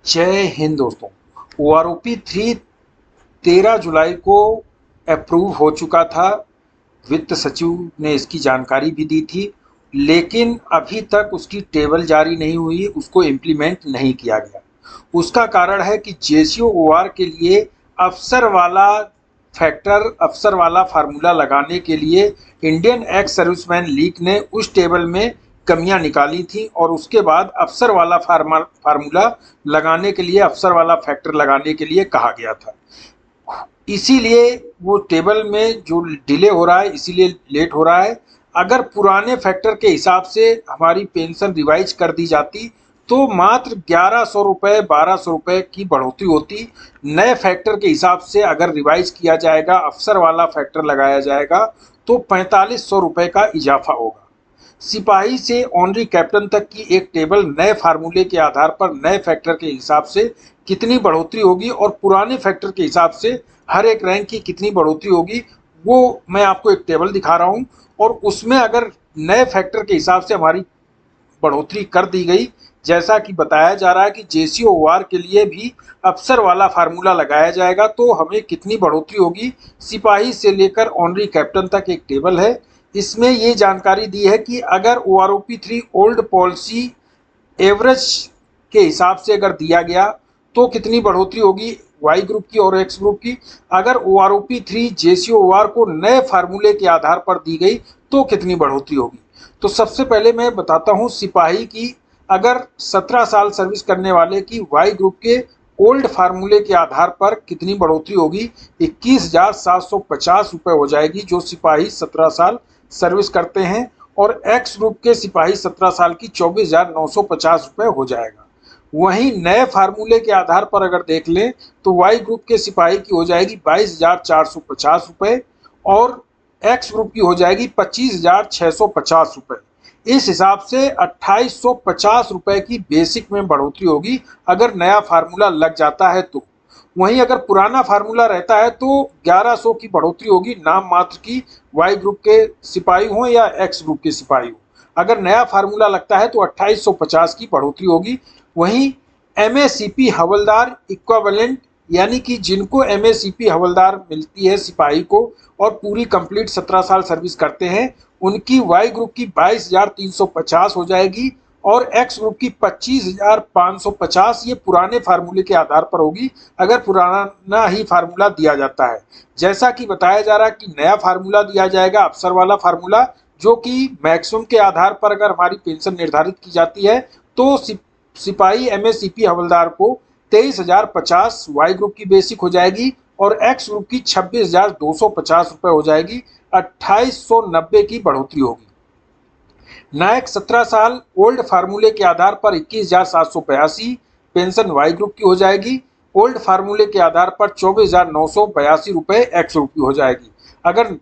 जय हिंद दोस्तों। OROP 3 13 जुलाई को अप्रूव हो चुका था। वित्त सचिव ने इसकी जानकारी भी दी थी, लेकिन अभी तक उसकी टेबल जारी नहीं हुई, उसको इम्प्लीमेंट नहीं किया गया। उसका कारण है कि JCOOR के लिए अफसर वाला अफसर वाला फार्मूला लगाने के लिए इंडियन एक्स सर्विसमैन लीग ने उस टेबल में कमियां निकाली थी और उसके बाद अफसर वाला फार्मूला लगाने के लिए, अफसर वाला फैक्टर लगाने के लिए कहा गया था। इसीलिए वो टेबल में जो डिले हो रहा है, इसीलिए लेट हो रहा है। अगर पुराने फैक्टर के हिसाब से हमारी पेंशन रिवाइज कर दी जाती तो मात्र 1100 रुपये 1200 रुपये की बढ़ोतरी होती। नए फैक्टर के हिसाब से अगर रिवाइज किया जाएगा, अफसर वाला फैक्टर लगाया जाएगा तो 4500 रुपये का इजाफा होगा। सिपाही से ऑनरी कैप्टन तक की एक टेबल नए फार्मूले के आधार पर नए फैक्टर के हिसाब से कितनी बढ़ोतरी होगी और पुराने फैक्टर के हिसाब से हर एक रैंक की कितनी बढ़ोतरी होगी, वो मैं आपको एक टेबल दिखा रहा हूं। और उसमें अगर नए फैक्टर के हिसाब से हमारी बढ़ोतरी कर दी गई, जैसा कि बताया जा रहा है कि JCOOR के लिए भी अफसर वाला फार्मूला लगाया जाएगा तो हमें कितनी बढ़ोतरी होगी। सिपाही से लेकर ऑनरी कैप्टन तक एक टेबल है। इसमें ये जानकारी दी है कि अगर OROP 3 ओल्ड पॉलिसी एवरेज के हिसाब से अगर दिया गया तो कितनी बढ़ोतरी होगी वाई ग्रुप की और एक्स ग्रुप की। अगर OROP 3 JCOOR को नए फार्मूले के आधार पर दी गई तो कितनी बढ़ोतरी होगी। तो सबसे पहले मैं बताता हूं सिपाही की, अगर 17 साल सर्विस करने वाले की वाई ग्रुप के ओल्ड फार्मूले के आधार पर कितनी बढ़ोतरी होगी, 21,750 रुपये हो जाएगी जो सिपाही 17 साल सर्विस करते हैं। और एक्स ग्रुप के सिपाही 17 साल की 24,950 रुपये हो जाएगा। वहीं नए फार्मूले के आधार पर अगर देख लें तो वाई ग्रुप के सिपाही की हो जाएगी 22,450 रुपये और एक्स ग्रुप की हो जाएगी 25,650 रुपये। इस हिसाब से 2,850 रुपये की बेसिक में बढ़ोतरी होगी अगर नया फार्मूला लग जाता है तो। वहीं अगर पुराना फार्मूला रहता है तो 1100 की बढ़ोतरी होगी नाम मात्र की, वाई ग्रुप के सिपाही हो या एक्स ग्रुप के सिपाही हो। अगर नया फार्मूला लगता है तो 2850 की बढ़ोतरी होगी। वहीं MACP हवलदार इक्वावेलेंट, यानी कि जिनको MACP हवलदार मिलती है सिपाही को और पूरी कंप्लीट 17 साल सर्विस करते हैं, उनकी वाई ग्रुप की 22,350 हो जाएगी और एक्स ग्रुप की 25,550। ये पुराने फार्मूले के आधार पर होगी अगर पुराना ही फार्मूला दिया जाता है। जैसा कि बताया जा रहा है कि नया फार्मूला दिया जाएगा, अफसर वाला फार्मूला, जो कि मैक्सिमम के आधार पर अगर हमारी पेंशन निर्धारित की जाती है तो सिपाही MACP हवलदार को 23,050 वाई ग्रुप की बेसिक हो जाएगी और एक्स ग्रुप की 26,250 रुपये हो जाएगी। 2,890 की बढ़ोतरी होगी। नायक 17 साल ओल्ड फार्मूले के आधार पर 21,782 पेंशन वाई ग्रुप की हो जाएगी। ओल्ड फार्मूले के आधार पर 24,982 रुपये एक्स ग्रुप की हो जाएगी। अगर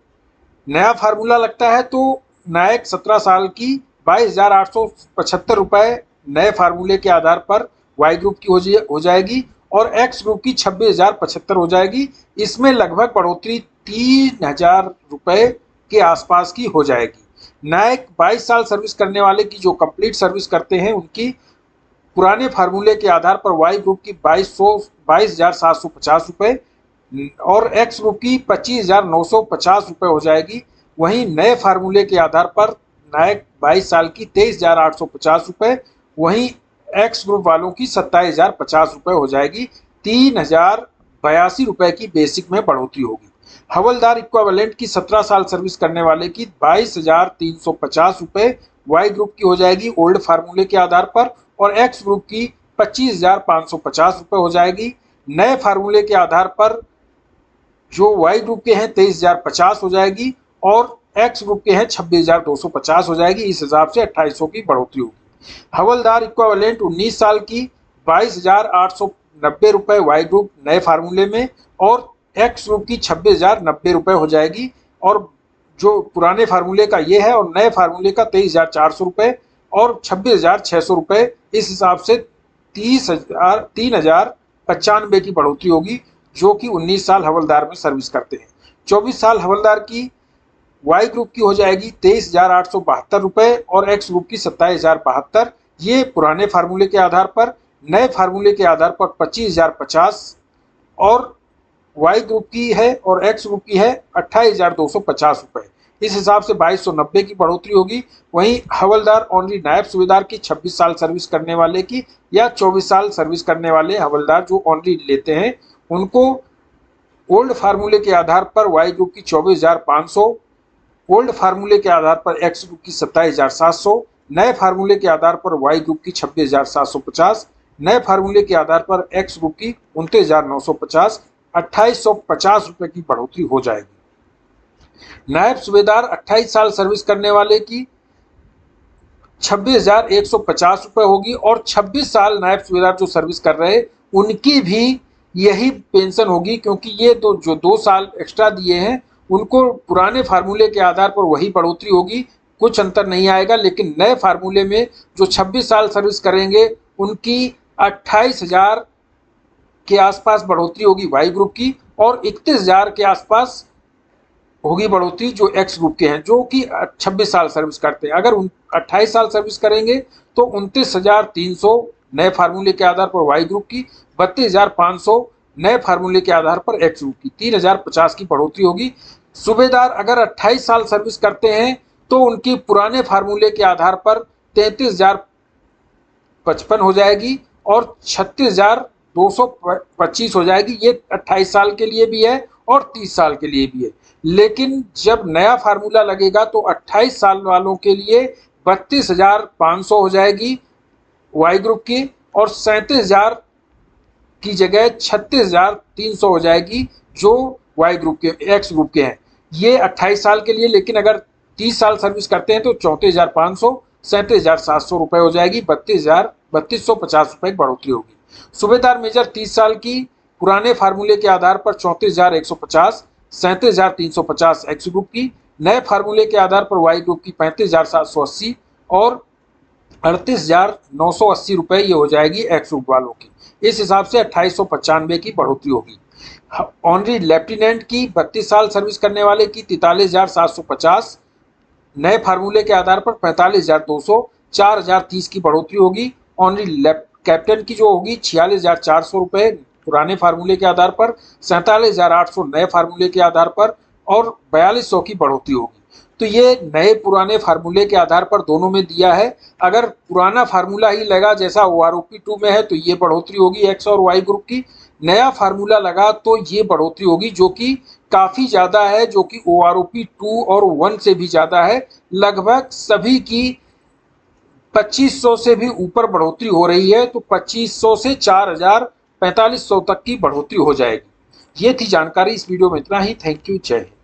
नया फार्मूला लगता है तो नायक 17 साल की 22,875 रुपये नए फार्मूले के आधार पर वाई ग्रुप की हो जाएगी और एक्स ग्रुप की 26,075 हो जाएगी। इसमें लगभग बढ़ोतरी 3,000 रुपये के आसपास की हो जाएगी। नायक 22 साल सर्विस करने वाले की जो कंप्लीट सर्विस करते हैं उनकी पुराने फार्मूले के आधार पर वाई ग्रुप की 22,750 रुपये और एक्स ग्रुप की 25,950 रुपये हो जाएगी। वहीं नए फार्मूले के आधार पर नायक 22 साल की 23,850 रुपये, वहीं एक्स ग्रुप वालों की 27,050 रुपये हो जाएगी। 3,082 रुपये की बेसिक में बढ़ोतरी होगी। हवलदार इक्वावेलेंट की 17 साल सर्विस करने वाले की 22,350 रुपये वाई ग्रुप की हो जाएगी ओल्ड फार्मूले के आधार पर और एक्स ग्रुप की 25,550 रुपये हो जाएगी। नए फार्मूले के आधार पर जो वाई ग्रुप के हैं 23,050 हो जाएगी और एक्स ग्रुप के हैं 26,250 हो जाएगी। इस हिसाब से 2,800 की बढ़ोतरी होगी। हवलदार इक्वावेलेंट 19 साल की 22,890 रुपये वाई ग्रुप नए फार्मूले में और एक्स ग्रुप की 26,090 रुपये हो जाएगी। और जो पुराने फार्मूले का ये है और नए फार्मूले का 23,400 रुपये और 26,600 रुपये। इस हिसाब से 3,095 की बढ़ोतरी होगी जो कि 19 साल हवलदार में सर्विस करते हैं। 24 साल हवलदार की वाई ग्रुप की हो जाएगी 23,872 रुपये और एक्स ग्रुप की 27,072। ये पुराने फार्मूले के आधार पर। नए फार्मूले के आधार पर 25,050 और वाई ग्रुप की है और एक्स ग्रुप की है 28,250 रुपये। इस हिसाब से 2290 की बढ़ोतरी होगी। वहीं हवलदार ऑनरी नायब सूबेदार की 26 साल सर्विस करने वाले की या 24 साल सर्विस करने वाले हवलदार जो ऑनरी लेते हैं उनको ओल्ड फार्मूले के आधार पर वाई ग्रुप की 24,500, ओल्ड फार्मूले के आधार पर एक्स ग्रुप की 27,700, नए फार्मूले के आधार पर वाई ग्रुप की 26,750, नए फार्मूले के आधार पर एक्स ग्रुप की 29,950, 2,850 रुपए की बढ़ोतरी हो जाएगी। नायब सूबेदार 28 साल सर्विस करने वाले की 26,150 रुपए होगी और 26 साल नायब सूबेदार जो सर्विस कर रहे हैं उनकी भी यही पेंशन होगी, क्योंकि ये जो 2 साल एक्स्ट्रा दिए हैं उनको पुराने फार्मूले के आधार पर वही बढ़ोतरी होगी, कुछ अंतर नहीं आएगा। लेकिन नए फार्मूले में जो 26 साल सर्विस करेंगे उनकी 28,000 के आसपास बढ़ोतरी होगी वाई ग्रुप की और 31,000 के आसपास होगी बढ़ोतरी जो एक्स ग्रुप के हैं जो कि 26 साल सर्विस करते हैं। अगर 28 साल सर्विस करेंगे तो 29,300 नए फार्मूले के आधार पर वाई ग्रुप की, 32,500 नए फार्मूले के आधार पर एक्स ग्रुप की, 3,050 की बढ़ोतरी होगी। सूबेदार अगर 28 साल सर्विस करते हैं तो उनकी पुराने फार्मूले के आधार पर 33,055 हो जाएगी और 36,225 हो जाएगी। ये 28 साल के लिए भी है और 30 साल के लिए भी है। लेकिन जब नया फार्मूला लगेगा तो 28 साल वालों के लिए 32,500 हो जाएगी वाई ग्रुप की और 37,000 की जगह 36,300 हो जाएगी जो वाई ग्रुप के एक्स ग्रुप के हैं। ये 28 साल के लिए, लेकिन अगर 30 साल सर्विस करते हैं तो 34,500, 37,700 रुपये हो जाएगी, 32,50 रुपये की बढ़ोतरी होगी। सूबेदार मेजर 30 साल की पुराने फार्मूले के आधार पर 34,150, 37,350 एक्स ग्रुप की, नए फार्मूले के आधार पर वाई ग्रुप की 35,780 और 38,980 रुपये ये हो जाएगी एक्स ग्रुप वालों की। इस हिसाब से 2895 की बढ़ोतरी होगी। ऑनरी लेफ्टिनेंट की 32 साल सर्विस करने वाले की 43,750, नए फार्मूले के आधार पर 45,200, 4,030 की बढ़ोतरी होगी। ऑनरी कैप्टन की जो होगी 46,400 रुपये पुराने फार्मूले के आधार पर, 47,800 नए फार्मूले के आधार पर और 4,200 की बढ़ोतरी होगी। तो ये नए पुराने फार्मूले के आधार पर दोनों में दिया है। अगर पुराना फार्मूला ही लगा जैसा OROP 2 में है तो ये बढ़ोतरी होगी एक्स और वाई ग्रुप की। नया फार्मूला लगा तो ये बढ़ोतरी होगी जो कि काफ़ी ज़्यादा है, जो कि OROP 2 और 1 से भी ज़्यादा है। लगभग सभी की 2,500 से भी ऊपर बढ़ोतरी हो रही है, तो 2,500 से 4,000 4500 तक की बढ़ोतरी हो जाएगी। ये थी जानकारी। इस वीडियो में इतना ही। Thank you. जय हिंद।